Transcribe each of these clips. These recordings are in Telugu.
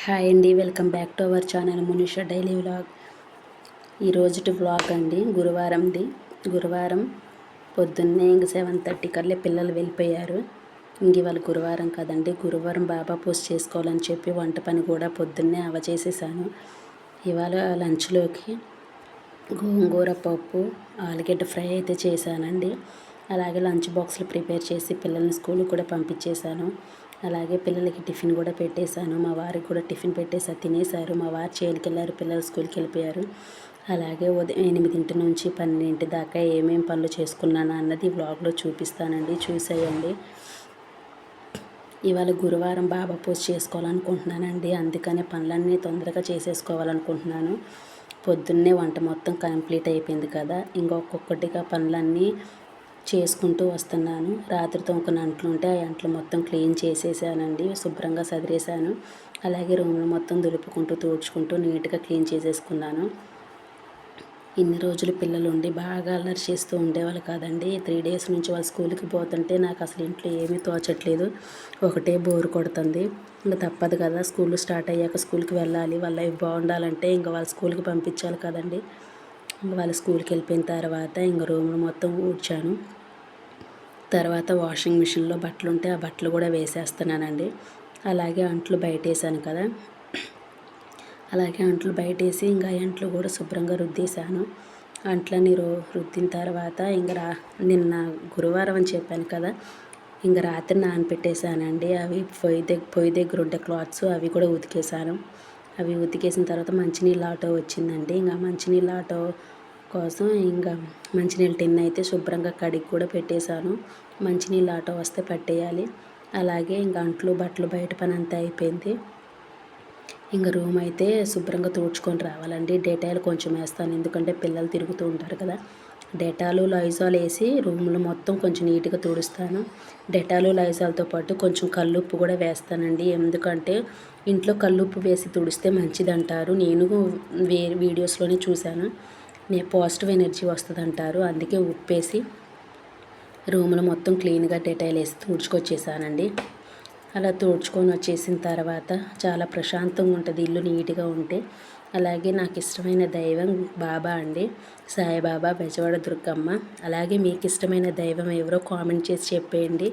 హాయ్ అండి, welcome back to our channel Munisha daily vlog. ఈరోజుటి వ్లాగ్ అండి, గురువారం పొద్దున్నే ఇంక 7:30 కల్లా పిల్లలు వెళ్ళిపోయారు. ఇంక ఇవాళ గురువారం కదండి, గురువారం బాబా పూజ చేసుకోవాలని చెప్పి వంట పని కూడా పొద్దున్నే చేసేసాను. ఇవాళ లంచ్లోకి గోంగూర పప్పు, ఆలుగడ్డ ఫ్రై అయితే చేశానండి. అలాగే లంచ్ బాక్స్లు ప్రిపేర్ చేసి పిల్లల్ని స్కూల్కి కూడా పంపించేశాను. అలాగే పిల్లలకి టిఫిన్ కూడా పెట్టేశాను. మా వారికి కూడా టిఫిన్ పెట్టేసా, తినేశారు. మా వారు చేనుకి వెళ్ళారు, పిల్లలు స్కూల్కి వెళ్ళిపోయారు. అలాగే ఉదయం 8 నుంచి 12 దాకా ఏమేమి పనులు చేసుకున్నాను అన్నది వ్లాగ్లో చూపిస్తానండి, చూసేయండి. ఇవాళ గురువారం బాబా పూజ చేసుకోవాలనుకుంటున్నానండి, అందుకనే పనులన్నీ తొందరగా చేసేసుకోవాలనుకుంటున్నాను. పొద్దున్నే వంట మొత్తం కంప్లీట్ అయిపోయింది కదా, ఇంకొకటిగా పనులన్నీ చేసుకుంటూ వస్తున్నాను. రాత్రితో ఒక అంట్లు ఉంటే ఆ అంట్లు మొత్తం క్లీన్ చేసేసానండి, శుభ్రంగా సదిరేసాను. అలాగే రూమ్లో మొత్తం దులుపుకుంటూ తూడ్చుకుంటూ నీట్గా క్లీన్ చేసేసుకున్నాను. ఇన్ని రోజులు పిల్లలు ఉండి బాగా అల్లరి చేస్తూ ఉండేవాళ్ళు కాదండి. 3 డేస్ నుంచి వాళ్ళు స్కూల్కి పోతుంటే నాకు అసలు ఇంట్లో ఏమీ తోచట్లేదు, ఒకటే బోరు కొడుతుంది. ఇంకా తప్పదు కదా, స్కూల్ స్టార్ట్ అయ్యాక స్కూల్కి వెళ్ళాలి, వాళ్ళ లైఫ్ బాగుండాలంటే ఇంకా వాళ్ళ స్కూల్కి పంపించాలి కదండి. ఇంకా వాళ్ళ స్కూల్కి వెళ్ళిపోయిన తర్వాత ఇంకా రూమ్లో మొత్తం ఊడ్చాను. తర్వాత వాషింగ్ మిషన్లో బట్టలు ఉంటే ఆ బట్టలు కూడా వేసేస్తున్నానండి. అలాగే అంట్లు బయటేసాను కదా, అలాగే అంట్లు బయటేసి ఇంకా అంట్లు కూడా శుభ్రంగా రుద్దేశాను. అంట్లని రుద్దిన తర్వాత ఇంకా నిన్న గురువారం అని చెప్పాను కదా, ఇంకా రాత్రి నానపెట్టేశానండి. అవి పొయ్యి దగ్గర ఉండే క్లాత్స్ అవి కూడా ఉతికేసాను. అవి ఉతికేసిన తర్వాత మంచినీళ్ళ ఆటో వచ్చిందండి. ఇంకా మంచినీళ్ళ ఆటో కోసం ఇంకా మంచినీళ్ళ టిన్ అయితే శుభ్రంగా కడిగి కూడా పెట్టేశాను. మంచినీళ్ళ ఆటో వస్తే పట్టేయాలి. అలాగే ఇంకా అంట్లు బట్టలు బయట పని అంతా అయిపోయింది. ఇంకా రూమ్ అయితే శుభ్రంగా తుడుచుకొని రావాలండి. డేటాలు కొంచెం వేస్తాను, ఎందుకంటే పిల్లలు తిరుగుతూ ఉంటారు కదా. డెటాలు లైజాల్ వేసి రూమ్లో మొత్తం కొంచెం నీట్గా తుడుస్తాను. డెటాలు లైజాల్తో పాటు కొంచెం కల్లుప్పు కూడా వేస్తానండి, ఎందుకంటే ఇంట్లో కల్లుప్పు వేసి తుడిస్తే మంచిదంటారు. నేను వీడియోస్లోనే చూశాను, పాజిటివ్ ఎనర్జీ వస్తుంది అంటారు. అందుకే ఉప్పేసి రూమ్లో మొత్తం క్లీన్గా డెటాయిల్ వేసి తుడుచుకొచ్చేసానండి. అలా తుడుచుకొని వచ్చేసిన తర్వాత చాలా ప్రశాంతంగా ఉంటుంది ఇల్లు నీట్గా ఉంటే. అలాగే నాకు ఇష్టమైన దైవం బాబా అండి, సాయిబాబా, బెజవాడ దుర్గమ్మ. అలాగే మీకు ఇష్టమైన దైవం ఎవరో కామెంట్ చేసి చెప్పేయండి.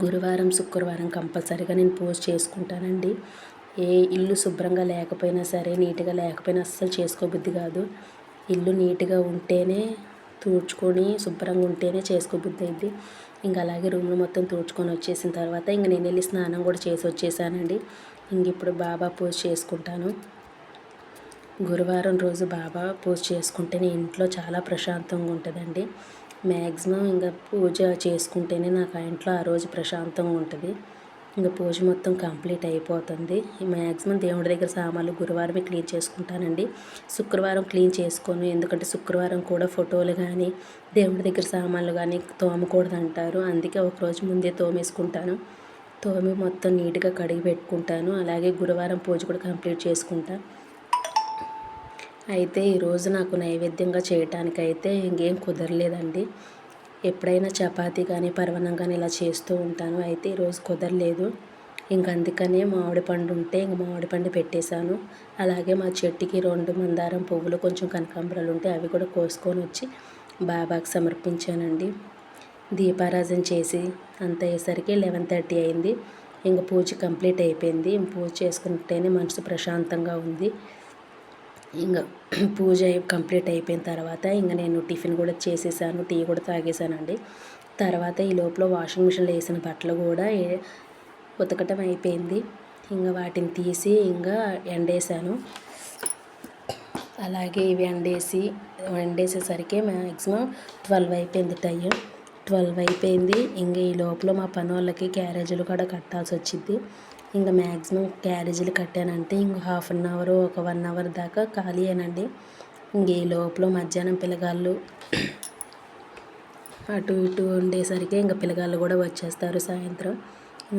గురువారం శుక్రవారం కంపల్సరీగా నేను పూజ చేసుకుంటానండి. ఏ ఇల్లు శుభ్రంగా లేకపోయినా సరే, నీట్గా లేకపోయినా అస్సలు చేసుకోబుద్ధి కాదు. ఇల్లు నీట్గా ఉంటేనే, తుడుచుకొని శుభ్రంగా ఉంటేనే చేసుకోబుద్ధి అయింది. ఇంకా అలాగే రూమ్లో మొత్తం తుడుచుకొని వచ్చేసిన తర్వాత ఇంక నేను వెళ్ళి స్నానం కూడా చేసి వచ్చేసానండి. ఇంక ఇప్పుడు బాబా పూజ చేసుకుంటాను. గురువారం రోజు బాబా పూజ చేసుకుంటేనే ఇంట్లో చాలా ప్రశాంతంగా ఉంటుందండి. మ్యాక్సిమం ఇంకా పూజ చేసుకుంటేనే నాకు ఆ ఇంట్లో ఆ రోజు ప్రశాంతంగా ఉంటుంది. ఇంకా పూజ మొత్తం కంప్లీట్ అయిపోతుంది. మ్యాక్సిమం దేవుడి దగ్గర సామాన్లు గురువారమే క్లీన్ చేసుకుంటానండి, శుక్రవారం క్లీన్ చేసుకోను. ఎందుకంటే శుక్రవారం కూడా ఫోటోలు కానీ దేవుడి దగ్గర సామాన్లు కానీ తోమకూడదు అంటారు. అందుకే ఒకరోజు ముందే తోమేసుకుంటాను. తోమి మొత్తం నీట్గా కడిగి పెట్టుకుంటాను. అలాగే గురువారం పూజ కూడా కంప్లీట్ చేసుకుంటాను. అయితే ఈరోజు నాకు నైవేద్యంగా చేయటానికైతే ఇంకేం కుదరలేదండి. ఎప్పుడైనా చపాతీ కానీ పరవన్నం కానీ ఇలా చేస్తూ ఉంటాను. అయితే ఈరోజు కుదరలేదు. ఇంక అందుకనే మామిడి పండు ఉంటే ఇంక మామిడి పండు పెట్టేశాను. అలాగే మా చెట్టుకి 2 మందారం పువ్వులు, కొంచెం కనకాంబరాలు ఉంటే అవి కూడా కోసుకొని వచ్చి బాబాకి సమర్పించానండి. దీపారాధన చేసి అంత అయ్యేసరికి 11:30 అయింది. ఇంక పూజ కంప్లీట్ అయిపోయింది. పూజ చేసుకుంటేనే మనసు ప్రశాంతంగా ఉంది. ఇంకా పూజ కంప్లీట్ అయిపోయిన తర్వాత ఇంకా నేను టిఫిన్ కూడా చేసేసాను, టీ కూడా తాగేసానండి. తర్వాత ఈ లోపల వాషింగ్ మిషన్లో వేసిన బట్టలు కూడా ఉతకటం అయిపోయింది. ఇంకా వాటిని తీసి ఇంకా ఎండేసాను. అలాగే ఇవి ఎండేసేసరికి మ్యాక్సిమం 12 అయిపోయింది టైం. 12 అయిపోయింది. ఇంక ఈ లోపల మా పని వాళ్ళకి క్యారేజీలు కూడా కట్టాల్సి వచ్చింది. ఇంకా మ్యాక్సిమం క్యారేజీలు కట్టానంటే ఇంక 1/2 అవర్, ఒక 1 అవర్ దాకా ఖాళీయేనండి. ఇంక ఈ లోపల మధ్యాహ్నం పిల్లగాళ్ళు అటు ఇటు ఉండేసరికి ఇంకా పిల్లగాళ్ళు కూడా వచ్చేస్తారు సాయంత్రం.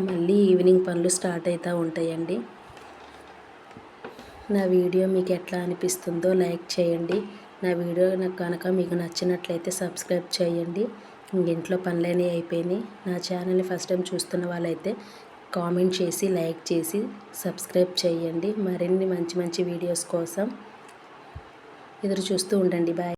మళ్ళీ ఈవినింగ్ పనులు స్టార్ట్ అవుతూ ఉంటాయండి. నా వీడియో మీకు ఎట్లా అనిపిస్తుందో లైక్ చేయండి. నా వీడియో కనుక మీకు నచ్చినట్లయితే సబ్స్క్రైబ్ చేయండి. ఇంట్లో పనులన్నీ అయిపోయినాయి. నా ఛానల్ని ఫస్ట్ టైం చూస్తున్న వాళ్ళైతే కామెంట్ చేసి లైక్ చేసి సబ్స్క్రైబ్ చేయండి. మరిన్ని మంచి మంచి వీడియోస్ కోసం ఎదురు చూస్తూ ఉండండి. బాయ్.